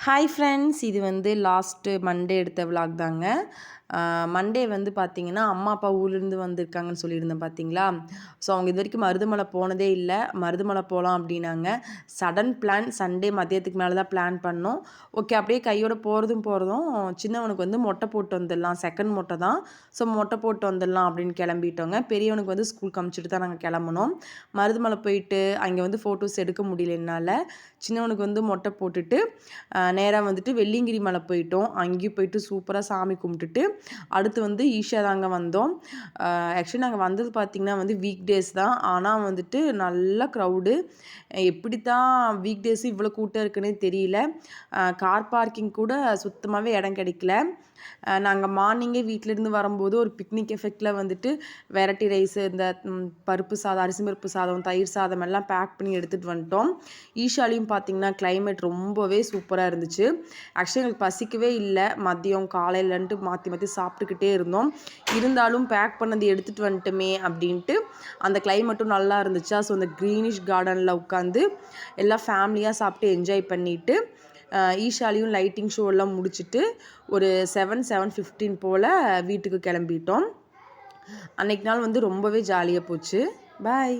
Hi friends, இது வந்து last Monday எடுத்த விலாக் தாங்க. மண்டே வந்து பார்த்தீங்கன்னா, அம்மா அப்பா ஊர்லேருந்து வந்திருக்காங்கன்னு சொல்லியிருந்தேன் பார்த்தீங்களா? ஸோ அவங்க இது வரைக்கும் மருதமலை போனதே இல்லை. மருதமலை போகலாம் அப்படின்னாங்க. Sudden plan. சண்டே மதியத்துக்கு மேலே தான் பிளான் பண்ணோம். ஓகே, அப்படியே கையோட போகிறதும் சின்னவனுக்கு வந்து மொட்டை போட்டு வந்துடலாம். செகண்ட் மொட்டை தான். ஸோ மொட்டை போட்டு வந்துடலாம் அப்படின்னு கிளம்பிட்டோங்க. பெரியவனுக்கு வந்து ஸ்கூலுக்கு அமுச்சிட்டு தான் நாங்கள் கிளம்புனோம். மருதமலை போயிட்டு அங்கே வந்து ஃபோட்டோஸ் எடுக்க முடியல என்னால். சின்னவனுக்கு வந்து மொட்டை போட்டுட்டு நேராக வந்துட்டு வெள்ளியங்கிரி மலை போயிட்டோம். அங்கேயும் போயிட்டு சூப்பராக சாமி கும்பிட்டுட்டு அடுத்து வந்து ஈஷா தாங்க வந்தோம். ஆக்சுவலி நாங்கள் வந்தது பார்த்திங்கன்னா வந்து வீக் டேஸ் தான். ஆனால் வந்துட்டு நல்ல க்ரௌடு. எப்படி தான் வீக் டேஸு இவ்வளோ கூட்டம் இருக்குன்னே தெரியல. கார் பார்க்கிங் கூட சுத்தமாகவே இடம் கிடைக்கல. நாங்கள் மார்னிங்கே வீட்டிலேருந்து வரும்போது ஒரு பிக்னிக் எஃபெக்டில் வந்துட்டு வெரைட்டி ரைஸு, இந்த பருப்பு சாதம், அரிசி பருப்பு சாதம், தயிர் சாதம் எல்லாம் பேக் பண்ணி எடுத்துகிட்டு வந்துட்டோம். ஈஷாலையும் பார்த்திங்கன்னா கிளைமேட் ரொம்பவே சூப்பராக இருந்துச்சு. ஆக்சுவலி எங்களுக்கு பசிக்கவே இல்லை. மதியம் காலையிலன்ட்டு மாற்றி மாற்றி சாப்பிட்டுக்கிட்டே இருந்தோம். இருந்தாலும் பேக் பண்ணது எடுத்துகிட்டு வந்துட்டோமே அப்படின்ட்டு அந்த கிளைமேட்டும் நல்லா இருந்துச்சா. ஸோ அந்த க்ரீனிஷ் கார்டனில் உட்காந்து எல்லாம் ஃபேமிலியாக சாப்பிட்டு என்ஜாய் பண்ணிவிட்டு ஈஷாலையும் லைட்டிங் ஷோ எல்லாம் முடிச்சுட்டு ஒரு 7:15 போல் வீட்டுக்கு கிளம்பிட்டோம். அன்றைக்கு நாள் வந்து ரொம்பவே ஜாலியாக போச்சு. பாய்.